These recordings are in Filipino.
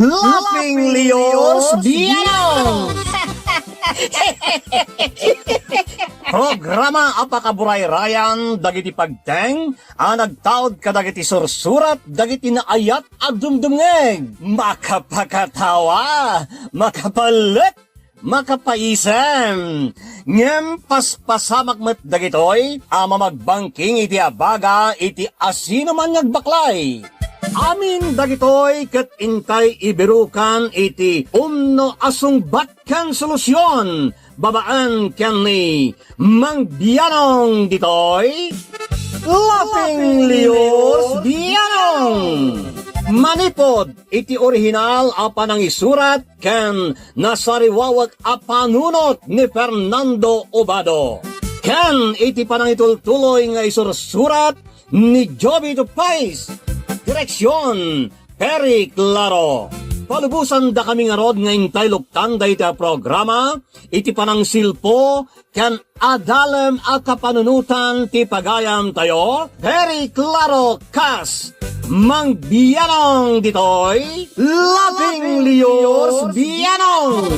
Laughing Leos Biano! Programa apakaburay rayan dagiti pagteng nagtaod kadagiti sursurat dagiti naayat ag dumdumngeg makapakatawa makapalit makapaisem ngem paspasamak met dagitoy ama magbangking iti abaga iti asino man ngagbaklay. Amin dagitoy ket intay ibirukan iti umno asungbat ken solusyon babaan ken ni Mang Bianong ditoy Laughing Leos Bianong manipod iti orihinal apan ang isurat ken nasariwawag apanunot ni Fernando Obado ken iti panangitultuloy nga isursurat ni Joby Tupais. Direksyon, Peri Claro. Palubusan da kami nga rod nga intay luktan da iti programa, iti panang silpo, kan adalem a kapanunutan ti pagayam tayo, Peri Claro Kas. Mang Bianong ditoy, Laughing Leos Bianong.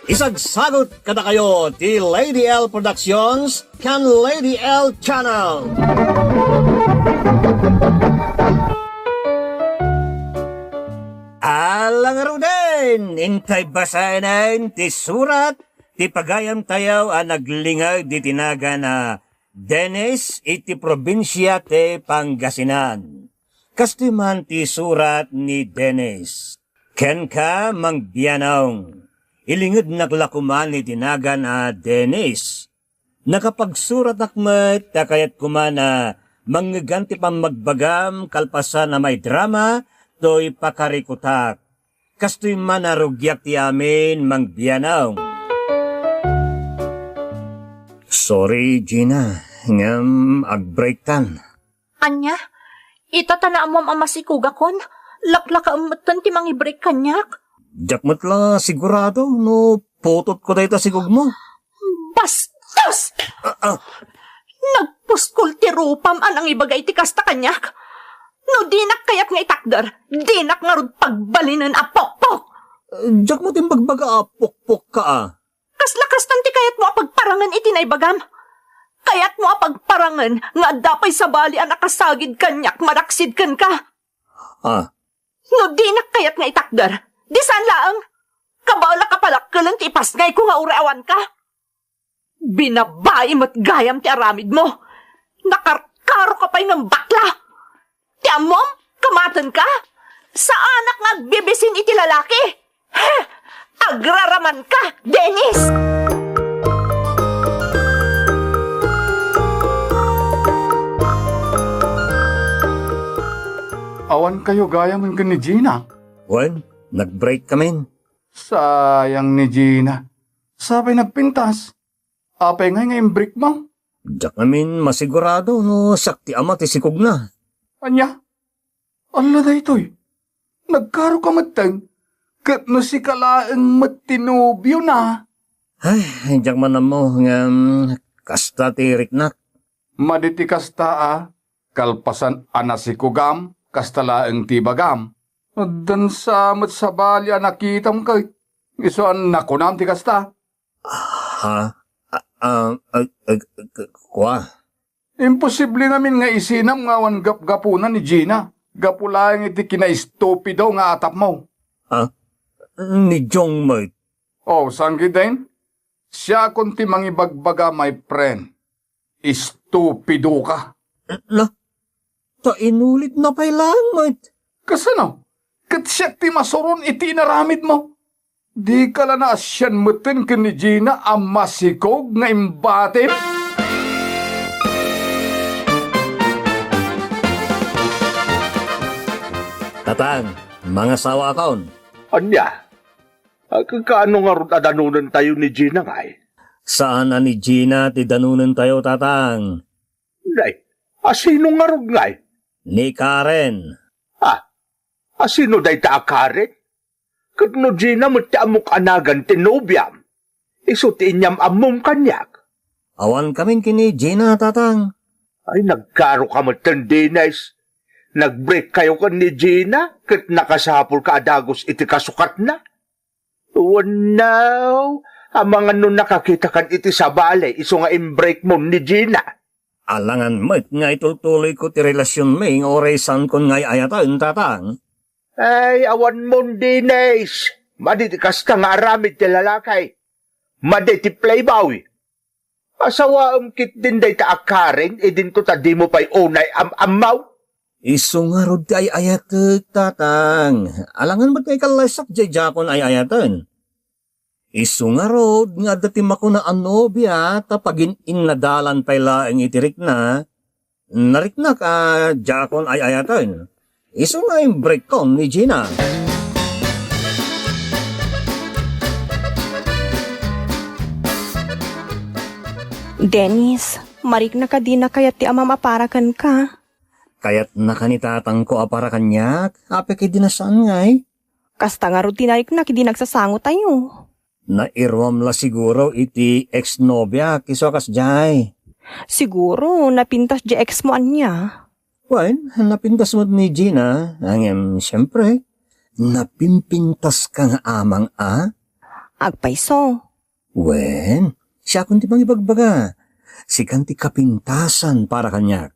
Isagsagot kada kayo ti Lady L Productions kan Lady L Channel. Alang din, intay basayan ti surat, ti pagayam tayaw naglingag di tinaga na Dennis iti probinsya ti Pangasinan. Kastiman ti surat ni Dennis. Ken ka Mang Bianong. Ilingid naglakuman ni tinaga na Dennis. Nakapagsurat akmet takayat kumana mangganti pang magbagam kalpasan na may drama to'y pakarikutak. Kasto'y manarugyak ti amin, Mang Bianong. Sorry, Gina. Ngam, agbreak tan. Anya, itatana mo amasikug akon. Laklaka amatan ti mangibreak kanyak. Jakmat la sigurado, no potot ko dahita sigug mo. Bastos! Nagpuskol ti rupam anang ibagay ti kasta kanyak. No dinak kayak nga itakder, dinak nga rod pagbalinan a pokpok. Jak mo tin bagbaga pokpok ka Kasla-kastan ti kayat mo a pagparangan iti naibagam. Kayat mo a pagparangan nga dapay sa bali a nakasagid kanyak maraksid kan ka. No dinak kayat nga itakder, di saan laang? Kabawla ka palakkalan ti ipasngay ko nga urawan ka. Binabae mo't gayam ti aramid mo. Nakarkaro ka pa'y ng bakla. Ti amom, kamatan ka? Sa anak nagbibisin iti lalaki? Heh, agraraman ka, Dennis! Awan kayo gaya man ni Gina. Wen, nagbreak kami. Sayang ni Gina. Sabay nagpintas. Apay nga break mo. Jak namin masigurado no sakti ama ti sikog na. Anya? Ala da ito'y. Nagkaro ka matang. Kat no si kalaang matinubyo na. Ay, jak man na mo nga kasta ti riknak. Maditi kasta kalpasan anasikugam, kastalaang tibagam. Dan sa matsabali nakita mo kay. Isuan nakunam ti kasta. Kwa? Imposible namin nga isinam nga wan gap-gapunan ni Gina. Gapulang iti kina-stupido nga atap mo. Ni Jong Moit. Oh, sanggi din? Siya kunti mangibagbaga, my friend. Stupido ka. La, ta inulit na pa'y lang, Moit. Kasano? Kat siya ti masuron iti naramid mo. Di ka la na asyan mutin ka ni Gina ang masikog nga imbatip. Tatang, mga sawa akaon. Anya? Kakaano nga ron adanunan tayo ni Gina nga eh? Saan ni Gina ti danunan tayo, tatang? Nay, asino nga ron nga eh? Ni Karen. Asino day ta Karen? Kat no Gina matiamok anagan tinubyam. Iso ti inyam amom kanyak. Awan kaming kini Gina, tatang. Ay nagkaro ka matandinais. Nag-break kayo kan ni Gina, kat nakasapol ka adagos iti kasukat na. Oh no, amang ano nakakita kan iti sa balay, iso nga im-break mo ni Gina. Alangan mo't nga itutuloy ko ti relasyon may ng oresan kon ngay ayatan, tatang. Ay, awan mo, Dines. Maditikas ka nga aramid ti lalakay. Maditi playboy. Asawa kit din day ta akarin, idin to ta di mo pa'y unay amaw. Iso nga rod ti ay ayatek, tatang. Alangan ba't kay kalaysak jay jakon ay ayatan? Iso nga rod, nga datim ako na anobya, tapagin innadalan pa'y laeng itirik na, narik na ka jakon ay ayatan. Iso nga yung break ko ni Gina. Dennis, marik na ka di na kayat ti amam aparakan ka. Kaya't nakanitatang ko para kanyak, ape kay dinasaan ngay. Kasta nga rutinarik na kidi nagsasango tayo. Nairwam la siguro iti ex-nobya kiso kas jay. Siguro, napintas di ex mo anya. Well, napintas mo ni Gina, hangem siyempre, napimpintas ka nga amang Agpaiso. Wen, siya kundi bang ibagbaga, si kanti kapintasan para kanyak.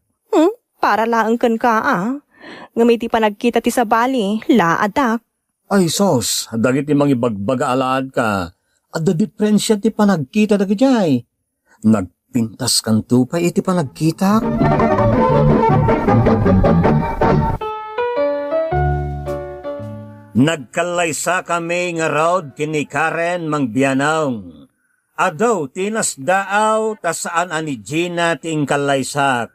Para laang kan ka Nga may ti pa nagkita ti sa bali, laadak. Ay sos, dagit ti mga ibagbaga alaad ka, at the diferensya ti panagkita dagi jay. Nagpintas kan tupay iti panagkita. Nagkalaysa kami nga raod kini Karen Mangbianaw. Adaw tinasdaaw ta saan ani Gina ting kalaysak.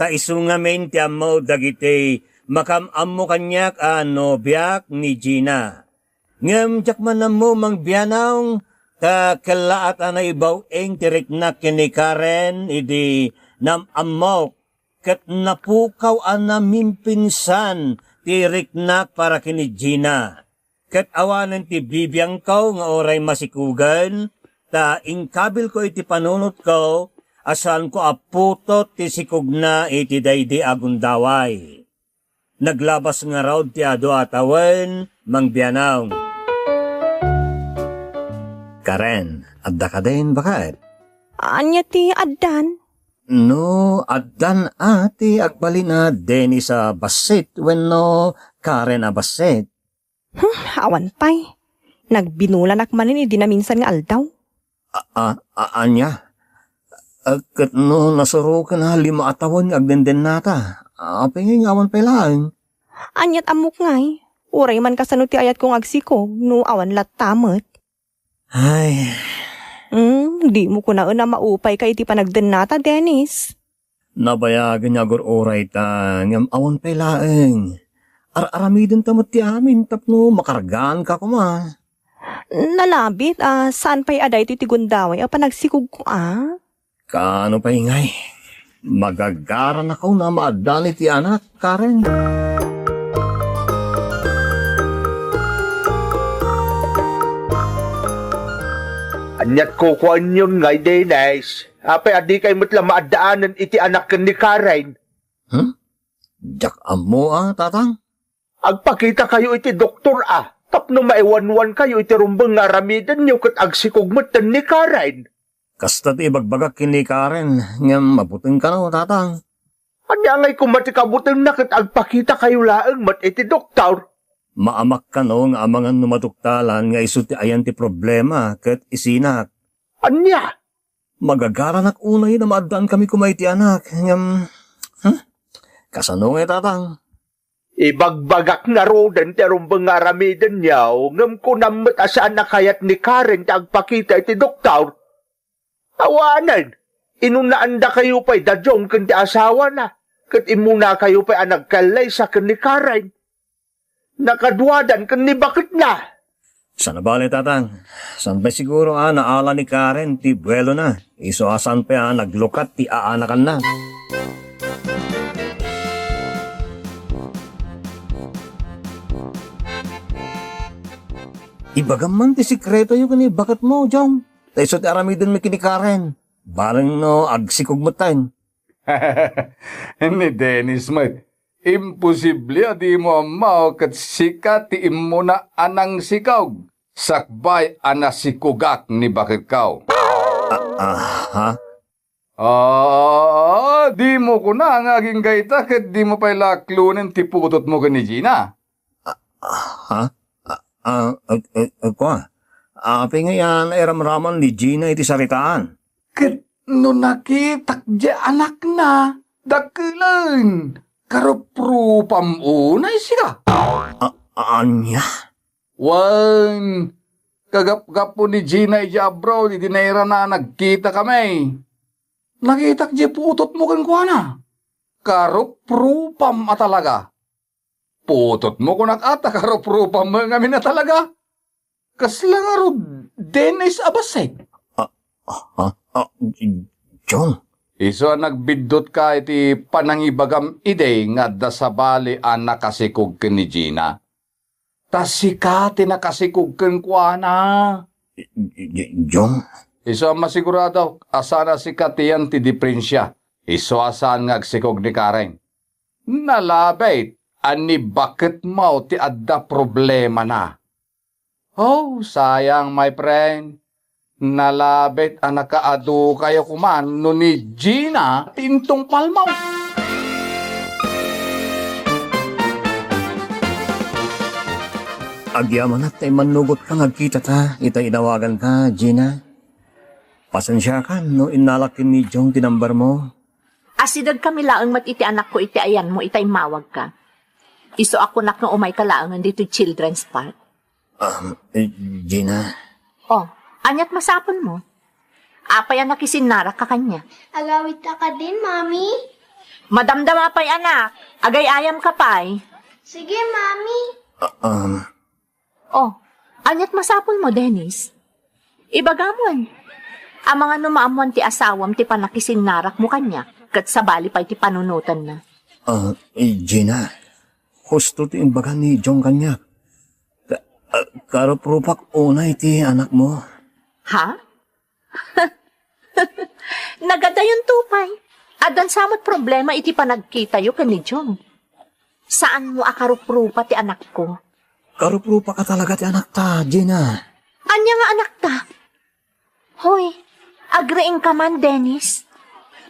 Ta isungamin ti amaw dagiti makamammo kanyak nobyak ni Gina. Ngem jakman mo Mangbianaw ta kalaat anay baweng tiriknak kini Karen idi namamok ket napukaw mimpinsan tiriknak para kini Gina. Ket awanan ti bibiyang ko nga oray masikugan ta ingkabil ko iti panunot ko asan ko aputot ti sikugna iti daydi agundaway. Naglabas nga raw ti ado atawan Mangbianaw. Karen, adda ka din bakit? Anya ti addan? No, addan ati agbali na Denny sa basit wenno Karen a basit. Awan pay. Nagbinulan akmanin idi na minsan nga aldaw. Anya? Kat no nasuro ka na 5 atawan agdenden nata. Apingin awan pa lang. Anyat amok ngay. Uray man kasano ti ayat kong agsikog no awan latamot. Ay, Di mo ko na maupay ka iti panagdenata, Dennis. nabayagan niya oray ta ngam awan pa laeng. Aramidin tamot ti amin tapno makargaan ka kuma. Nalabit, saan pa'y aday iti gundaway panagsikog ko Kaano pa ingay? Magagaran ako na maadali ti anak, Karen. Anyat ko kuan yun ngay, Dennis. Apay adi kay matla maadaanan iti anak ni Karen. Jak amo tatang? Agpakita kayo iti doktor tapno maiwanwan kayo iti rumbang nga aramidan niyo kat agsikugmatan ni Karen. Kasta ti ibagbagak kini Karen, ngam mabuting ka na tatang. Anya ngay kumatikabutan na kat agpakita kayo laang mat iti doktor. Maamak ka no nga amangan numatuktalan nga iso ti ayan ti problema kat isinak. Anya? Magagaran ak unay na maadaan kami kumay ti anak, ngam... Kasano nga tatang? Ibagbagak na rodan ti rumbang nga aramidan niyaw ngam kunamot asaan na kayat ni Karen ti agpakita iti doktor. Awanan, inunaanda kayo pa'y dadyong kundi asawa na, kat imuna kayo pa'y anagkalay sa kani Karen. Nakadwadan kani bakit na? Sana bali tatang? San pa siguro naala ni Karen ti buwelo na. Iso asan pa naglukat ti aanakan na. Ibagaman ti sikreto yung kani bakit mo, Jom? Tayo ti aramidin mi kini Karen. Barang no agsikog mo tayo. Ni Dennis, mate. Imposible di mo mao kat sika ti imo na anang sikaw. Sakbay ana sikugak ni bakikaw. Ha? Di mo ko na ang aging gaita kat di mo pa'y laklunin ti putot mo ka ni Gina. Ha? Ako Api ngayon ay ramraman ni Gina iti saritaan. Kat no nakitak di anak na, dakilan. Karuprupam unay sila. Anya? Wan, kagap-gap po ni Gina ija abroad, idinayra na nagkita kami. Nakitak di putot mo kan kuana. Karuprupam talaga. Putot mo ko nakata, karuprupam mo ngamin na talaga. Kasla nga ro, Dennis Abasay. John? Iso nagbidot ka iti panangibagam ide nga dasabali ang nakasikog ken ni Gina. Tasika tinakasikog ken kuana. John? Iso masigurado, asana si Katiyan ti diferensya. Iso asan nga agsikog ni Karen. Nalabait, ani bakit mo ti adda problema na. Oh, sayang my friend. Nalabit ang nakaadu kayo kuman no ni Gina tintong palmaw. Agyaman at ay manugot ka nagkita ta, ita inawagan ka, Gina. Pasensya ka, no inalakin ni Jong tinambar mo. Asidag kami laang mat iti anak ko iti ayan mo itay mawag ka. Iso ako nak no umay kalaangan dito children's park. Gina. Oh, anyat masapon mo. Apay anak isinara ka kanya. Agawit ka din, Mami. Madamdama pa'y anak. Agay ayam ka pa'y. Sige, Mami. Oh, anyat masapon mo, Dennis. Ibagamon. Ang mga numaamuan ti asawam ti panakisinarak mo kanya. Kat sa bali pa'y ti panunutan na. Gina. Husto ti imbaga ni Jong kanya. Karoprupak unay ti anak mo. Ha? Nagadayon tupay. Adan samot problema iti panagkita yu kan ni Jong. Saan mo akaruprupa ti anak ko? Karoprupak ka talaga ti anak ta, Gina. Anya nga anak ta? Hoy, agreeng ka man, Dennis.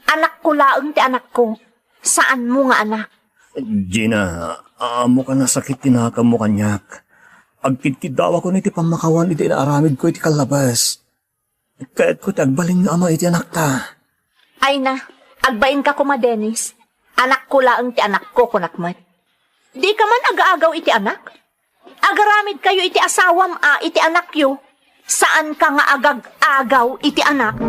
Anak ko laeng ti anak ko. Saan mo nga anak? Gina, amo ka nasakit tinakam mo kanyak. Agkitkidawa ko niti pamakawan iti inaaramid ko iti kalabas. Kaya't ko tagbaling nga ama iti anak ta. Ay na, agbain ka kuma, Dennis. Anak ko laeng ti anak ko kunakmat. Di ka man agaagaw iti anak? Agaramid kayo iti asawam iti anak yo. Saan ka nga agag-agaw iti anak?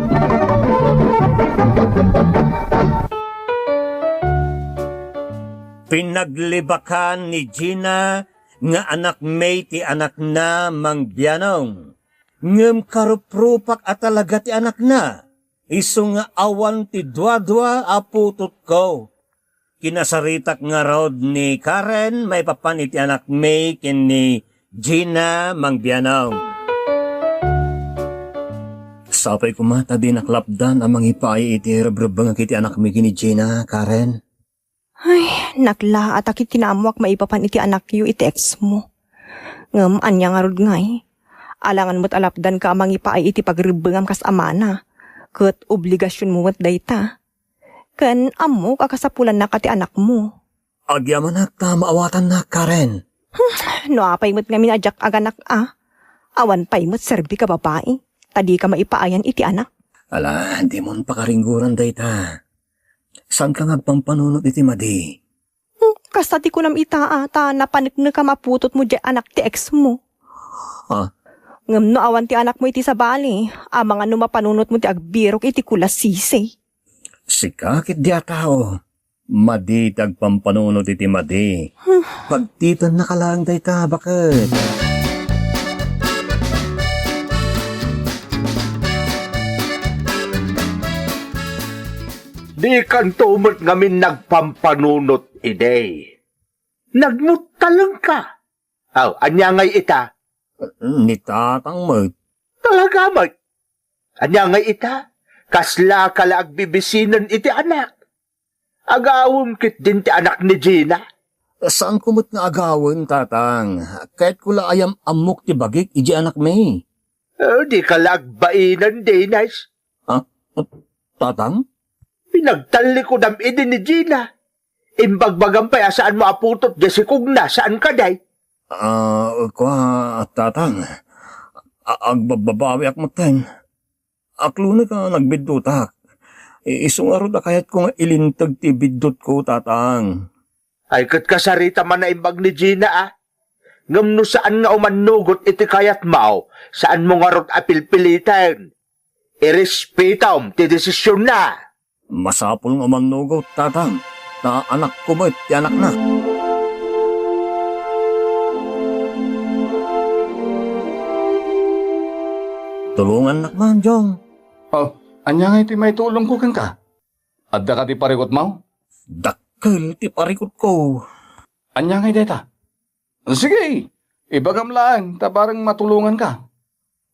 Pinaglibakan ni Gina nga anak may ti anak na mangbianong. Ngem karuprupak at talaga ti anak na. Iso nga awan ti dwa-dwa aputot ko. Kinasaritak nga rod ni Karen may papan iti anak may ken ni Gina mangbianong. Sapay kumata din naklapdan amang ipay iti rebrubang kiti anak may kini Gina, Karen. Ay, nakla at akit tinamuak maipapan iti anak yu iti ex mo. Ngam, anya nga rod ngay. Alangan mo't alapdan ka amang ipaay iti pagribangam kas amana. Kat obligasyon mo mo't dayta. Kan amo kakasapulan na kati anak mo. Agyaman na maawatan na, Karen. No apay mo't nga minadyak aganak Awan pay mo't serbi ka babae. Tadi ka maipaayan iti anak. Ala, di mon pakaringguran dayta. Saan ka ngagpampanunot iti madi? Kastati ko nam itaa, napanik na ka maputot mo di anak ti ex mo. Ngam no awan ti anak mo iti sa bali, mga numapanunot mo ti agbirok iti kulas sisi. Sikakit di atao. Madi tagpampanunot iti madi. Pagtitan na ka lang dayta, bakit? Di kantumot ngamin nagpampanunot ide. Nagmutalang ka. Anya ngay ita? Ni tatang mo. Talaga mo. Anya ngay ita? Kasla kala agbibisinan iti anak. Agawom kit din ti anak ni Gina. Saan kumot nga agawin, tatang? Kahit kula ayam amok ti bagik, iji anak may. Di ka lagbainan, Dinas. Tatang? Pinagtali ko dam idin ni Gina. Imbagbagang pa saan mo aputot di si Kugna, saan ka day? Tatang. Agbabawi ak matan. Aklo na ka nagbidutak. Isungaro na kayat ko nga ilintag ti bidot ko, tatang. Ay kat kasarita man na imbag ni Gina Ngam no saan nga umanugot iti kayat mau, saan mo nga rot apilpilitan. Irespetam ti desisyon na. Masapol nga manugot, tatang. Na anak ko ba, ti anak na. Tulungan nak man, Jong. Oh, anya nga iti may tulong ko kang ka? Adda ka ti parikot mo? Dakkel ti parikot ko. Anya nga deta? Sige, ibagam lang, tabarang matulungan ka.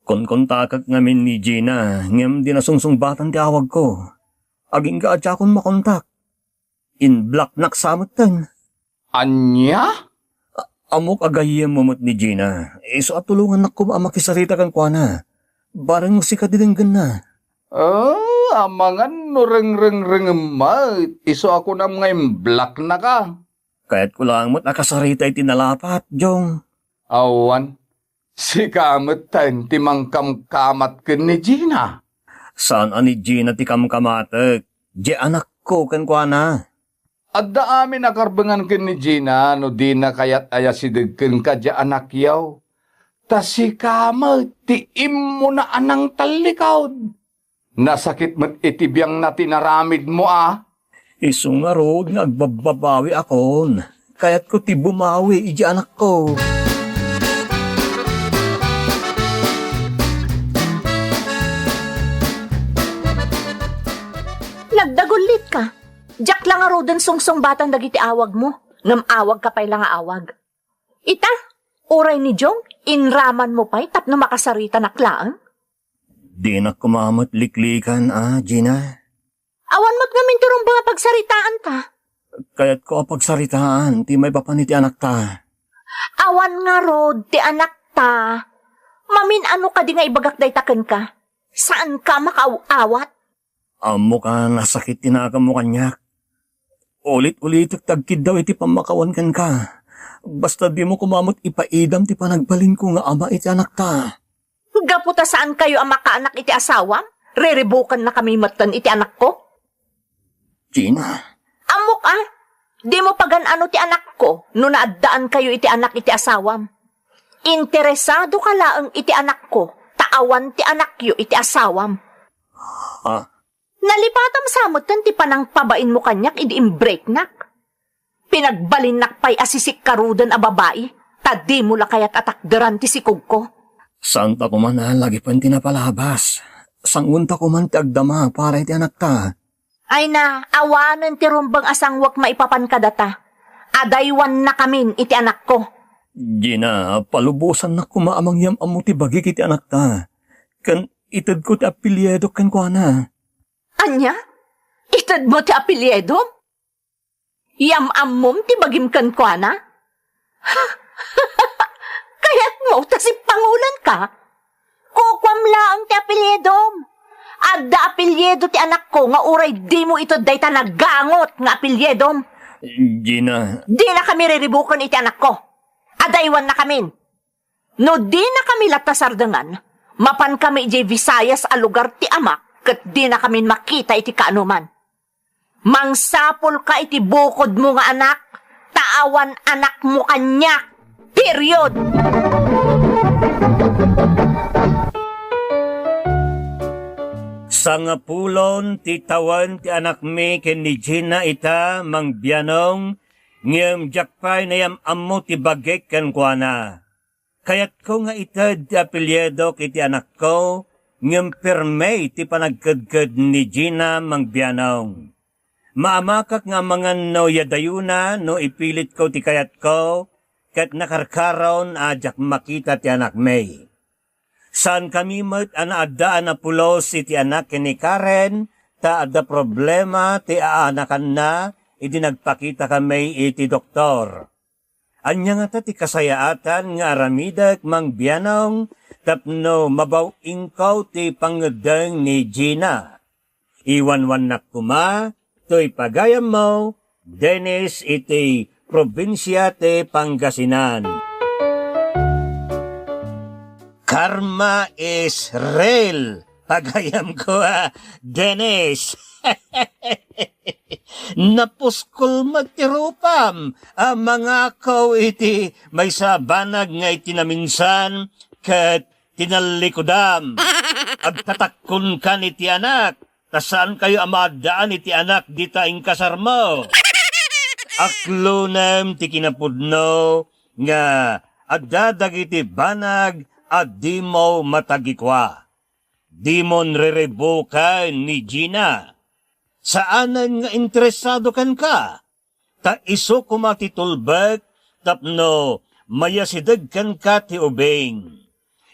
Konkontakak ngamin ni Gina, ngem di nasungsungbatan ti awag ko. Aging ka adya kon makontak. In black naksamot tan. Anya? Amok agayem momot ni Gina. Iso at tulungan na ko makisarita kang kuana. Barang mo si kadilinggan na. Amangan no reng ma. Iso ako na ngayon black na ka. Kaya't ko lang mo't nakasarita iti nalapat, Jong. Awan, si kamot tan timang kamkamat ken ni Gina. Saan ani Gina ti kamkamatek? Di anak ko kan kuana. Adda amin nakarbangan ken ni Gina no di na kayat ayasideg ken ka di anak yaw. Ta si kamot ti immo na anang talikaw. Nasakit met itibiyang na tinaramid mo Isungaro nga agbababawi akon. Kaya't ko ti bumawi iji anak ko. Nagdagulit ka. Jack lang aro den sungsong batang dagiti awag mo. Ngam awag ka pa'y lang awag. Ita, uray ni Jong, inraman mo pa'y tapno makasarita na klaan? Di na kumamot liklikan, Gina. Awan mo't ngamin turong mga pagsaritaan ka. Kaya't ko pagsaritaan, ti may papaniti anak ta. Awan nga rod, ti anak ta. Mamin ano ka di nga ibagak daytaken ka? Saan ka makaawat? Amo ka nasakit tinaka mo kanyak. Ulit-ulit tagkid daw iti pamakawan kan ka. Basta di mo kumamot ipaidam ti panagbalin ko nga ama iti anak ta. Gaputa saan kayo ang makaanak iti asawa? Reribukan na kami matan iti anak ko? Gina. Amok di mo pagan-ano ti anak ko no naaddaan kayo iti anak iti asawam. Interesado ka laang iti anak ko, taawan ti anak yo iti asawam. Nalipatam samutan ti panang pabain mo kanyak idi imbreak nak. Pinagbalin nakpay asisik karudan a babae, tadi mo la kayat atakderan ti sikog ko. Santa ko man lagi pan tinapalabas. Sangunta ko man ti agdama para iti anak ta. Ay na, awanan ti rumbang asangwak maipapan kadata. Adaywan na kamin iti anak ko. Gina, palubusan na kumaamang yam amo ti bagik iti anak ta. Kan itad ko ti apelyedo kan kuana. Anya? Itad mo ti apelyedo? Yam amom ti bagim kan kuana? Kaya't mo tasip pangulan ka? Kukwam laang ti apelyedom. Adda apelyedo ti anak ko nga uray di mo ito dayta naggangot nga apelyedom. Gina. Di na kami riribukan iti anak ko. Adaywan na kamin. No di na kami latasardangan, mapan kami iti Visayas a lugar ti amak, kat di na kami makita iti kaanuman. Mangsapol ka iti bukod mo nga anak, taawan anak mo kanyak. Period! Sa nga pulon, titawan ti anak mi ken ni Gina ita mangbianong, ngem jakpay na yam ammo ti bagek ken kuana. Kayat ko nga itad ti apelyedo kiti anak ko, ngem permay ti panagkadkad ni Gina mangbianong. Maamakak nga mga no yadayuna no ipilit ko ti kayat ko, kat nakarkaron ajak makita ti anak may. Saan kami mat anaadaan na pulos iti anak ni Karen, ta ada problema ti aanakan na, iti nagpakita kami iti doktor. Anya nga ti kasayaatan nga aramidak mang biyanong tapno mabaw ingkaw ti pangedeng ni Gina. Iwanwan na kuma, to'y pagayam mo, Dennis iti probinsya ti Pangasinan. Karma is real. Pagayam ko Dennis. Napuskol magtirupam ang mga kaw iti may sabanag nga itinaminsan kat tinalikodam. Agtatakon kan iti anak, tasaan kayo amadaan iti anak dita ing kasar mo. Aklunam ti kinapudno nga addadag iti banag at di mo matagikwa. Di mo nrerebukan ni Gina. Saanan nga interesado kan ka? Ta iso kumatitulbek tapno mayasidag kan ka ti ubing.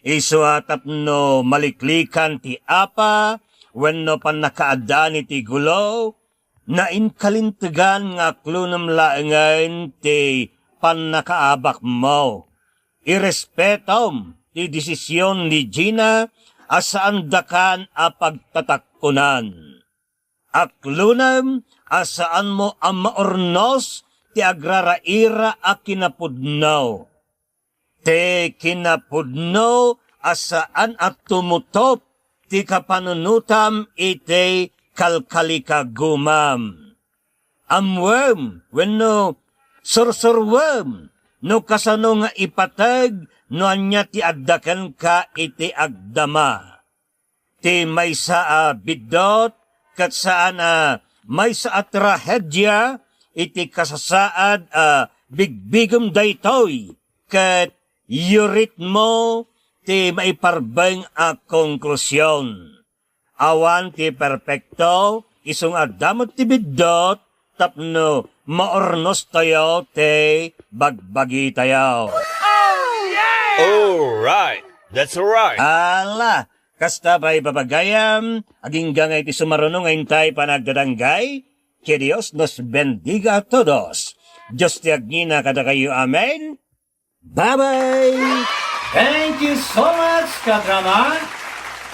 Iso tapno maliklikan ti apa wenno pan nakaadaan iti gulo na inkalintegan nga klunam laengan ti panakaabak mo. Irespetom ti desisyon ni Gina asaan dakan a pagtatakkunan. Aklunam asaan mo ang maornos ti agraraira a kinapudnaw. Ti kinapudno asaan at tumutop ti kapanunutam iti kalkalikagumam. Amwem wenno sursurwem no kasano nga ipatag no anya ti addakan ka iti agdama. Ti maysa bidot kat saan maysa trahedya iti kasasaad bigbigom daytoy kat yurit mo ti maiparbeng konklusyon. Awan ti perpekto isong adamot ti bidot tapno maornos tayo ti bagbagi tayo. Alright, that's alright. Ala, kasta ba'y babagayam, aging gangay ti sumarunong ayntay panagdadanggay, que Dios nos bendiga a todos. Diyos ti agnina kada kayo, amen. Bye-bye! Thank you so much, kadrama.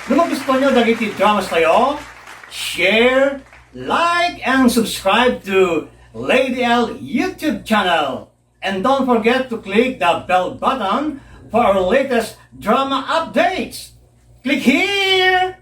Kung gusto nyo dagiti dramas tayo, share, like, and subscribe to Lady L YouTube channel. And don't forget to click the bell button for our latest drama updates. Click here!